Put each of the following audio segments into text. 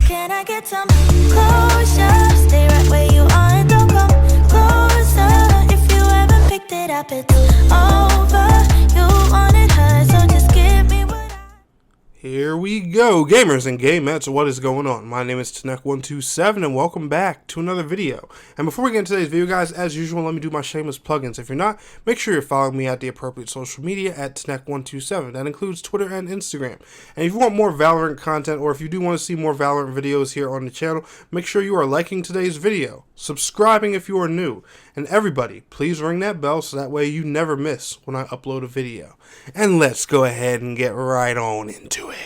Can I get some closure? Stay right where you are and don't come closer. If you haven't picked it up, it's over. You wanted her, so just give me what I... Here we go, gamers and gamettes, what is going on? My name is Tanek127 and welcome back to another video. And before we get into today's video, guys, as usual, let me do my shameless plugins. If you're not, make sure you're following me at the appropriate social media at Tanek127. That includes Twitter and Instagram. And if you want more Valorant content, or if you do want to see more Valorant videos here on the channel, make sure you are liking today's video, subscribing if you are new, and everybody, please ring that bell so that way you never miss when I upload a video. And let's go ahead and get right on into it.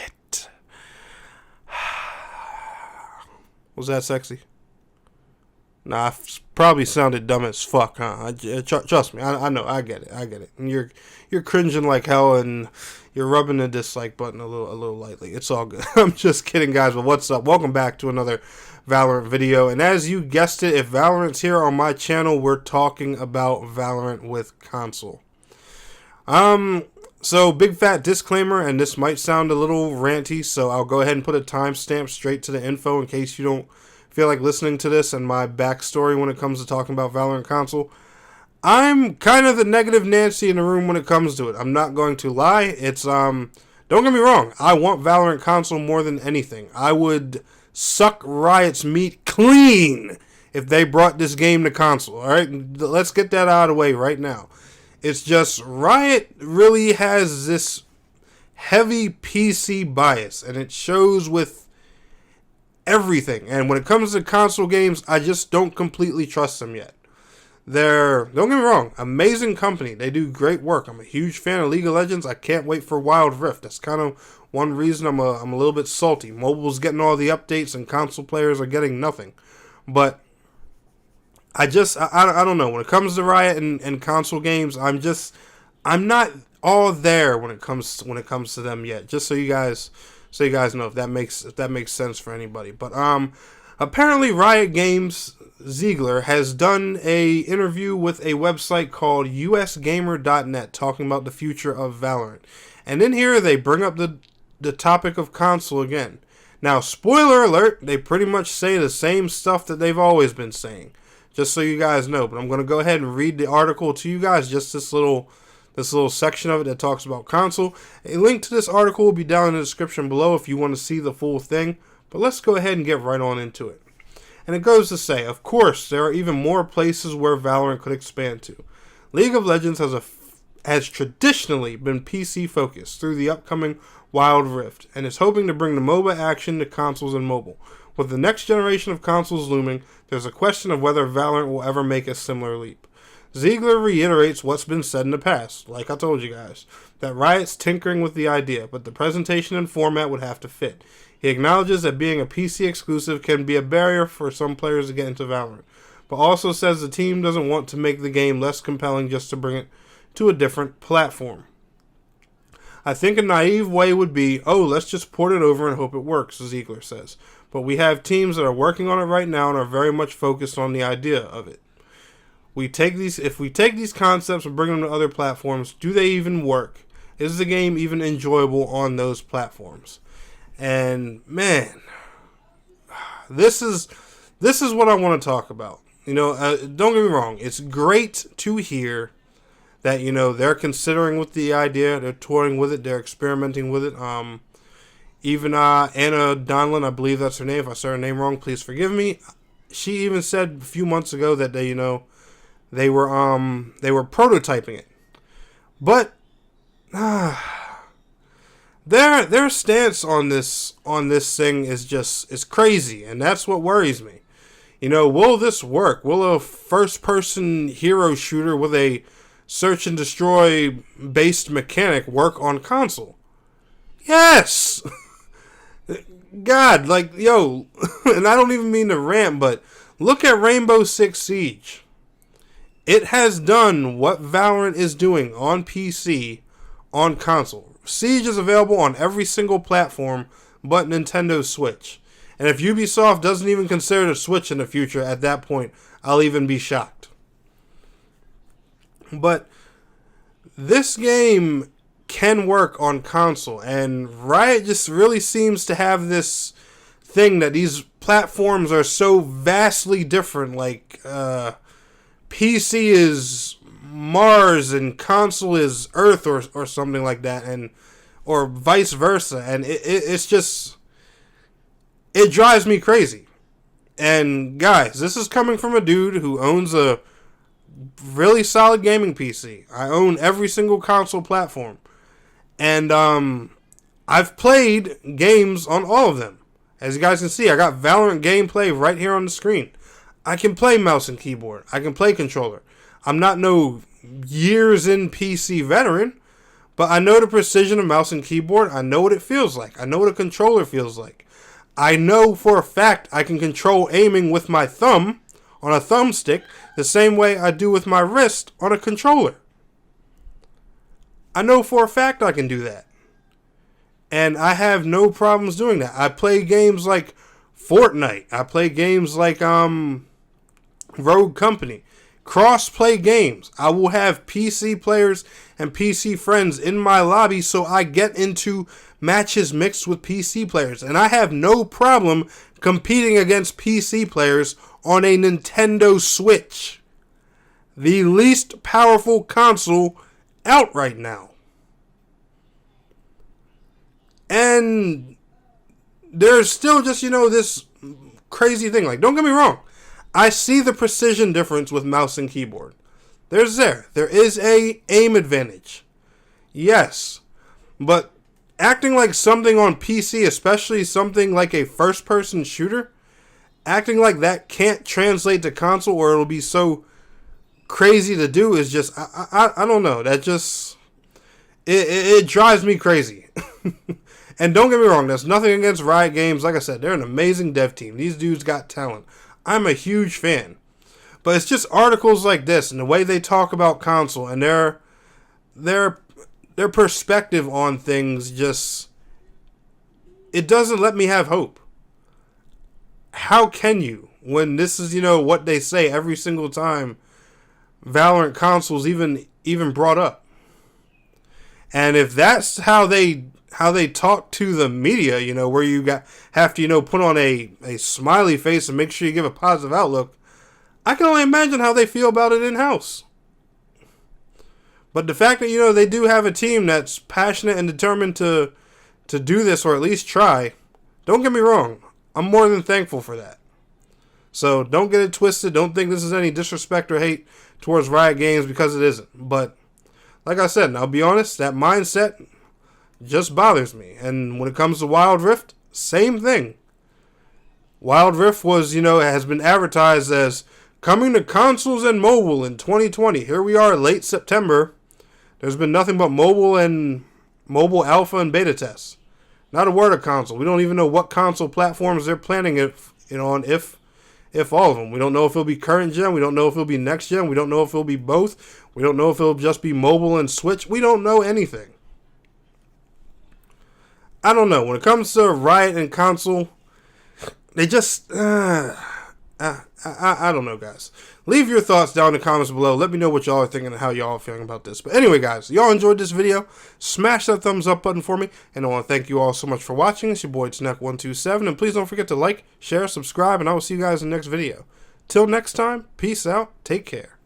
Was that sexy? Nah, I probably sounded dumb as fuck, huh? Trust me, I know, I get it. And you're cringing like hell, and you're rubbing the dislike button a little lightly. It's all good. I'm just kidding, guys. But what's up? Welcome back to another Valorant video. And as you guessed it, if Valorant's here on my channel, we're talking about Valorant with console. So big fat disclaimer, and this might sound a little ranty, so I'll go ahead and put a timestamp straight to the info in case you don't feel like listening to this and my backstory when it comes to talking about Valorant console. I'm kind of the negative Nancy in the room when it comes to it. I'm not going to lie. It's don't get me wrong, I want Valorant console more than anything. I would suck Riot's meat clean if they brought this game to console. Alright, let's get that out of the way right now. It's just Riot really has this heavy PC bias, and it shows with everything. And when it comes to console games, I just don't completely trust them yet. Don't get me wrong, amazing company. They do great work. I'm a huge fan of League of Legends. I can't wait for Wild Rift. That's kind of one reason I'm a little bit salty. Mobile's getting all the updates, and console players are getting nothing. But I don't know. When it comes to Riot and console games, I'm not all there when it comes to them yet. Just so you guys know, if that makes sense for anybody. But apparently Riot Games Ziegler has done a interview with a website called usgamer.net talking about the future of Valorant. And in here they bring up the topic of console again. Now, spoiler alert, they pretty much say the same stuff that they've always been saying. Just so you guys know, but I'm going to go ahead and read the article to you guys, just this little section of it that talks about console. A link to this article will be down in the description below if you want to see the full thing, but let's go ahead and get right on into it. And it goes to say, of course, there are even more places where Valorant could expand to. League of Legends has traditionally been PC focused through the upcoming Wild Rift, and is hoping to bring the MOBA action to consoles and mobile. With the next generation of consoles looming, there's a question of whether Valorant will ever make a similar leap. Ziegler reiterates what's been said in the past, like I told you guys, that Riot's tinkering with the idea, but the presentation and format would have to fit. He acknowledges that being a PC exclusive can be a barrier for some players to get into Valorant, but also says the team doesn't want to make the game less compelling just to bring it to a different platform. I think a naive way would be, oh, let's just port it over and hope it works, Ziegler says. But we have teams that are working on it right now and are very much focused on the idea of it. If we take these concepts and bring them to other platforms, do they even work? Is the game even enjoyable on those platforms? And man, this is what I want to talk about. You know, don't get me wrong. It's great to hear that, you know, they're considering with the idea, they're toying with it, they're experimenting with it. Even Anna Donlin, I believe that's her name. If I said her name wrong, please forgive me. She even said a few months ago that they were prototyping it. But their stance on this thing is crazy, and that's what worries me. You know, will this work? Will a first-person hero shooter with a search and destroy based mechanic work on console? Yes. God, like, yo, and I don't even mean to rant, but look at Rainbow Six Siege. It has done what Valorant is doing on PC, on console. Siege is available on every single platform but Nintendo Switch. And if Ubisoft doesn't even consider the Switch in the future, at that point, I'll even be shocked. But this game can work on console, and Riot just really seems to have this thing that these platforms are so vastly different. Like, PC is Mars and console is Earth or something like that, and or vice versa. And it's just, it drives me crazy. And guys, this is coming from a dude who owns a really solid gaming PC. I own every single console platform. And I've played games on all of them. As you guys can see, I got Valorant gameplay right here on the screen. I can play mouse and keyboard. I can play controller. I'm not no years in PC veteran, but I know the precision of mouse and keyboard. I know what it feels like. I know what a controller feels like. I know for a fact I can control aiming with my thumb on a thumbstick the same way I do with my wrist on a controller. I know for a fact I can do that. And I have no problems doing that. I play games like Fortnite. I play games like Rogue Company. Cross-play games. I will have PC players and PC friends in my lobby, so I get into matches mixed with PC players. And I have no problem competing against PC players on a Nintendo Switch. The least powerful console out right now. And there's still just, this crazy thing. Like, don't get me wrong. I see the precision difference with mouse and keyboard. There is a aim advantage. Yes. But acting like something on PC, especially something like a first-person shooter, acting like that can't translate to console or it'll be so crazy to do is just, I don't know. That just, it drives me crazy. And don't get me wrong, there's nothing against Riot Games. Like I said, they're an amazing dev team. These dudes got talent. I'm a huge fan. But it's just articles like this and the way they talk about console and their perspective on things just, it doesn't let me have hope. How can you, when this is, what they say every single time Valorant console's even brought up? And if that's how they talk to the media, where you have to, put on a smiley face and make sure you give a positive outlook, I can only imagine how they feel about it in-house. But the fact that, they do have a team that's passionate and determined to do this, or at least try, don't get me wrong, I'm more than thankful for that. So don't get it twisted. Don't think this is any disrespect or hate towards Riot Games, because it isn't. But like I said, and I'll be honest, that mindset just bothers me. And when it comes to Wild Rift, same thing. Wild Rift was, has been advertised as coming to consoles and mobile in 2020. Here we are, late September. There's been nothing but mobile alpha and beta tests. Not a word of console. We don't even know what console platforms they're planning it on, if all of them. We don't know if it'll be current gen. We don't know if it'll be next gen. We don't know if it'll be both. We don't know if it'll just be mobile and Switch. We don't know anything. I don't know. When it comes to Riot and console, they just, I don't know, guys. Leave your thoughts down in the comments below. Let me know what y'all are thinking and how y'all are feeling about this. But anyway, guys, y'all enjoyed this video, smash that thumbs up button for me. And I want to thank you all so much for watching. It's your boy, Snack127. And please don't forget to like, share, subscribe, and I will see you guys in the next video. Till next time, peace out. Take care.